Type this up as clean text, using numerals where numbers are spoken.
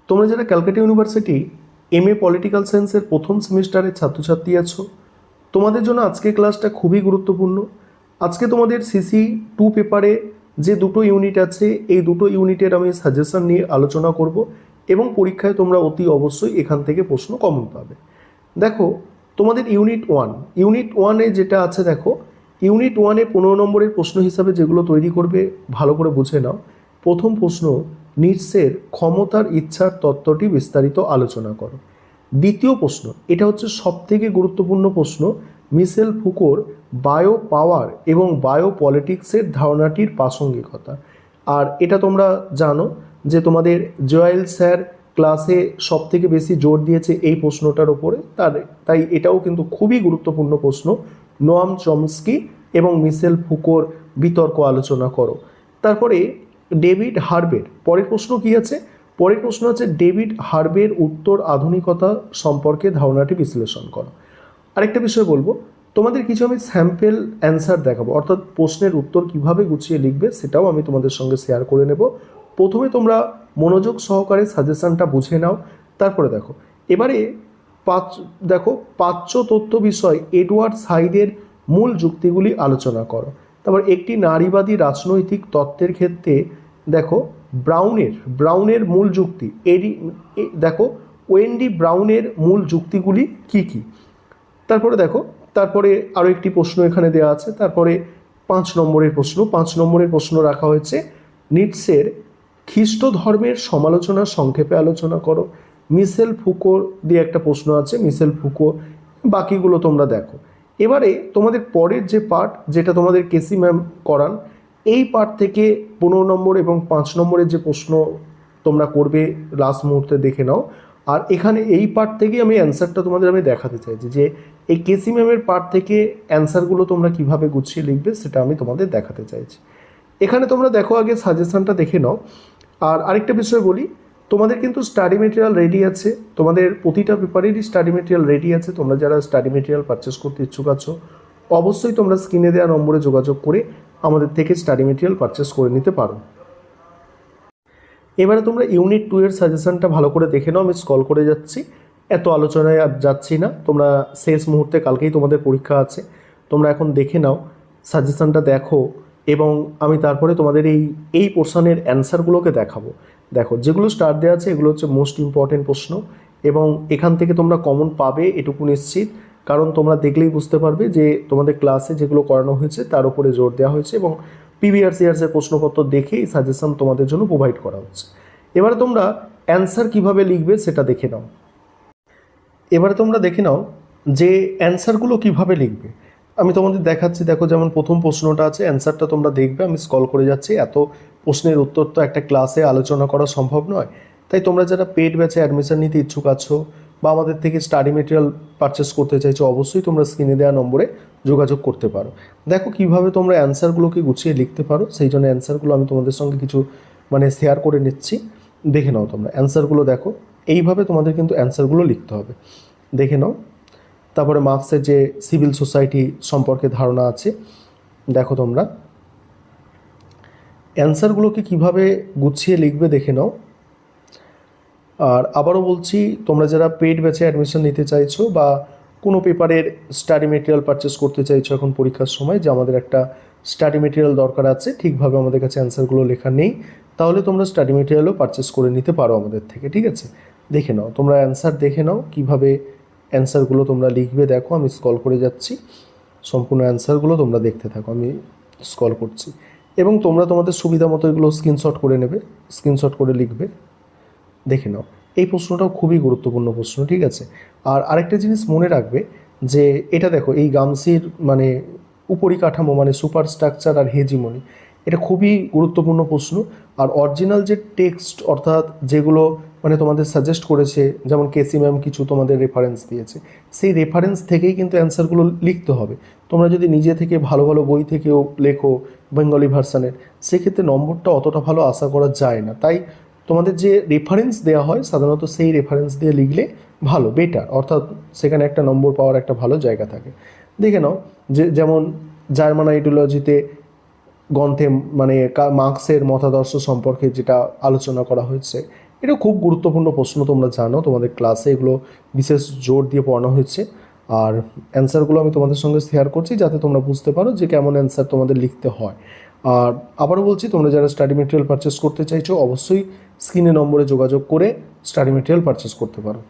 তোমরা যারা Calcutta university MA political সায়েন্সের প্রথম সেমিস্টারের ছাত্রছাত্রী আছো, তোমাদের জন্য আজকে ক্লাসটা খুবই গুরুত্বপূর্ণ। আজকে তোমাদের সিসি 2 পেপারে যে দুটো ইউনিট আছে, এই দুটো ইউনিটের আমি সাজেশন নিয়ে আলোচনা করব এবং পরীক্ষায় তোমরা অতি অবশ্যই এখান থেকে প্রশ্ন কমন পাবে। দেখো, তোমাদের ইউনিট ওয়ানে যেটা আছে, দেখো ইউনিট 1-এ 15 নম্বরের প্রশ্ন হিসাবে যেগুলো তৈরি করবে ভালো করে বুঝে নাও। প্রথম প্রশ্ন, নিটসের ক্ষমতার ইচ্ছার তত্ত্বটি বিস্তারিত আলোচনা করো। দ্বিতীয় প্রশ্ন, এটা হচ্ছে সবথেকে গুরুত্বপূর্ণ প্রশ্ন, মিশেল ফুকোর বায়ো পাওয়ার এবং বায়ো পলিটিক্সের ধারণাটির প্রাসঙ্গিকতা। আর এটা তোমরা জানো যে তোমাদের জয়েল স্যার ক্লাসে সবথেকে বেশি জোর দিয়েছে এই প্রশ্নটার ওপরে, তাই এটাও কিন্তু খুবই গুরুত্বপূর্ণ প্রশ্ন। নোয়াম চমস্কি এবং মিশেল ফুকোর বিতর্ক আলোচনা করো। তারপরে ডেভিড হার্বের পরের প্রশ্ন কি আছে? পরের প্রশ্ন আছে ডেভিড হার্বের উত্তর আধুনিকতা সম্পর্কে ধারণাটি বিশ্লেষণ করো। আরেকটা বিষয় বলবো, তোমাদের কিছু আমি স্যাম্পেল অ্যান্সার দেখাবো, অর্থাৎ প্রশ্নের উত্তর কিভাবে গুছিয়ে লিখবে সেটাও আমি তোমাদের সঙ্গে শেয়ার করে নেব। প্রথমে তোমরা মনোযোগ সহকারে সাজেশনটা বুঝে নাও, তারপরে দেখো। এবারে প্রাচ্য তথ্য বিষয় এডওয়ার্ড সাইডের মূল যুক্তিগুলি আলোচনা করো। তারপর একটি নারীবাদী রাজনৈতিক তত্ত্বের ক্ষেত্রে দেখো ব্রাউনের মূল যুক্তি, দেখো ওয়েন্ডি ব্রাউনের মূল যুক্তিগুলি কি কি। তারপরে আরও একটি প্রশ্ন এখানে দেওয়া আছে। তারপরে 5 নম্বরের প্রশ্ন রাখা হয়েছে, নিটসের খ্রিস্ট ধর্মের সমালোচনা সংক্ষেপে আলোচনা করো। মিশেল ফুকো দিয়ে একটা প্রশ্ন আছে, মিশেল ফুকো, বাকিগুলো তোমরা দেখো। এবারে তোমাদের পরের যে পার্ট, যেটা তোমাদের কেসি ম্যাম করান, এই পার্ট থেকে 15 নম্বর এবং 5 নম্বরের যে প্রশ্ন তোমরা করবে লাস্ট মুহূর্তে দেখে নাও। আর এখানে এই পার্ট থেকে আমি অ্যান্সারটা তোমাদের আমি দেখাতে চাইছি যে এই কেসি ম্যামের পার্ট থেকে অ্যান্সারগুলো তোমরা কিভাবে গুছিয়ে লিখবে সেটা আমি তোমাদের দেখাতে চাইছি। এখানে তোমরা দেখো, আগে সাজেশনটা দেখে নাও। আর আরেকটা বিষয় বলি, তোমাদের কিন্তু স্টাডি মেটেরিয়াল রেডি আছে, তোমাদের প্রতিটা পেপারেরই স্টাডি মেটেরিয়াল রেডি আছে। তোমরা যারা স্টাডি মেটেরিয়াল পারচেস করতে ইচ্ছুক আছো, অবশ্যই তোমরা স্ক্রিনে দেওয়া নম্বরে যোগাযোগ করে আমাদের থেকে স্টাডি মেটেরিয়াল পারচেস করে নিতে পারো। এবারে তোমরা ইউনিট 2 এর সাজেশনটা ভালো করে দেখে নাও। আমি স্ক্রল করে যাচ্ছি, এত আলোচনায় আর যাচ্ছি না। তোমরা শেষ মুহূর্তে, কালকেই তোমাদের পরীক্ষা আছে, তোমরা এখন দেখে নাও, সাজেশনটা দেখো এবং আমি তারপরে তোমাদের এই পোর্শনের অ্যান্সারগুলোকে দেখাবো। দেখো, যেগুলো স্টার দেওয়া আছে এগুলো হচ্ছে মোস্ট ইম্পর্টেন্ট প্রশ্ন এবং এখান থেকে তোমরা কমন পাবে এটুকু নিশ্চিত, কারণ তোমরা দেখলেই বুঝতে পারবে যে তোমাদের ক্লাসে যেগুলো করানো হয়েছে তার উপরে জোর দেওয়া হয়েছে এবং প্রিভিয়াস ইয়ার্সের প্রশ্নপত্র দেখেই সাজেশন তোমাদের জন্য প্রোভাইড করা হচ্ছে। এবারে তোমরা অ্যান্সার কিভাবে লিখবে সেটা দেখে নাও। এবারে তোমরা দেখে নাও যে অ্যান্সারগুলো কিভাবে লিখবে। আমি তোমাদের দেখাচ্ছি। দেখো, যেমন প্রথম প্রশ্নটা আছে, অ্যান্সারটা তোমরা দেখবে। আমি স্ক্রল করে যাচ্ছি, এত প্রশ্নের উত্তর তো একটা ক্লাসে আলোচনা করা সম্ভব নয়, তাই তোমরা যারা পেড ব্যাচে অ্যাডমিশন নিতে ইচ্ছুক আছো বা আমাদের থেকে স্টাডি মেটেরিয়াল পারচেস করতে চাইছো, অবশ্যই তোমরা স্ক্রিনে দেওয়া নম্বরে যোগাযোগ করতে পারো। দেখো কিভাবে তোমরা অ্যান্সারগুলোকে গুছিয়ে লিখতে পারো, সেই জন্য অ্যান্সারগুলো আমি তোমাদের সঙ্গে কিছু শেয়ার করে নিচ্ছি। দেখে নাও তোমরা অ্যান্সারগুলো, দেখো এইভাবে তোমাদের কিন্তু অ্যান্সারগুলো লিখতে হবে, দেখে নাও। তারপরে মার্কসের যে সিভিল সোসাইটি সম্পর্কে ধারণা আছে, দেখো তোমরা অ্যান্সারগুলোকে কিভাবে গুছিয়ে লিখবে দেখে নাও। আর আবারও বলছি, তোমরা যারা পেড ব্যাচে অ্যাডমিশন নিতে চাইছো বা কোনো পেপারের স্টাডি মেটেরিয়াল পারচেস করতে চাইছো এখন পরীক্ষার সময়, যে আমাদের একটা স্টাডি মেটেরিয়াল দরকার আছে, ঠিকভাবে আমাদের কাছে অ্যান্সারগুলো লেখা নেই, তাহলে তোমরা স্টাডি মেটেরিয়ালও পারচেস করে নিতে পারো আমাদের থেকে, ঠিক আছে? দেখে নাও, তোমরা অ্যান্সার দেখে নাও কিভাবে অ্যান্সারগুলো তোমরা লিখবে। দেখো, আমি স্ক্রল করে যাচ্ছি, সম্পূর্ণ অ্যান্সারগুলো তোমরা দেখতে থাকো, আমি স্ক্রল করছি এবং তোমরা তোমাদের সুবিধা মতো এগুলো স্ক্রিনশট করে নেবে, স্ক্রিনশট করে লিখবে। দেখে নাও, এই প্রশ্নটাও খুবই গুরুত্বপূর্ণ প্রশ্ন, ঠিক আছে? আর আরেকটা জিনিস মনে রাখবে যে এটা দেখো, এই গামসির উপরিকাঠামো সুপার স্ট্রাকচার আর হেজিমনি, এটা খুবই গুরুত্বপূর্ণ প্রশ্ন। আর অরিজিনাল যে টেক্সট, অর্থাৎ যেগুলো তোমাদের সাজেস্ট করেছে, যেমন কেসি ম্যাম কিছু তোমাদের রেফারেন্স দিয়েছে, সেই রেফারেন্স থেকেই কিন্তু অ্যান্সারগুলো লিখতে হবে। তোমরা যদি নিজে থেকে ভালো ভালো বই থেকেও লেখো বেঙ্গলি ভার্সানের, সেক্ষেত্রে নম্বরটা অতটা ভালো আশা করা যায় না। তাই তোমাদের যে রেফারেন্স দেওয়া হয় সাধারণত সেই রেফারেন্স দিয়ে লিখলে ভালো, বেটার, অর্থাৎ সেখানে একটা নম্বর পাওয়ার একটা ভালো জায়গা থাকে। দেখে নাও, যেমন জার্মান আইডিওলজিতে গ্রন্থে মার্কসের মতাদর্শ সম্পর্কে যেটা আলোচনা করা হয়েছে, এটা খুব গুরুত্বপূর্ণ প্রশ্ন, তোমরা জানো তোমাদের ক্লাসে এগুলো বিশেষ জোর দিয়ে পড়ানো হয়েছে। আর অ্যান্সারগুলো আমি তোমাদের সঙ্গে শেয়ার করছি যাতে তোমরা বুঝতে পারো যে কেমন অ্যান্সার তোমাদের লিখতে হয়। আর আবারও বলছি, তোমরা যারা স্টাডি মেটেরিয়াল পারচেস করতে চাইছো অবশ্যই স্ক্রিনে নম্বরে যোগাযোগ করে স্টাডি মেটেরিয়াল পারচেস করতে পারো।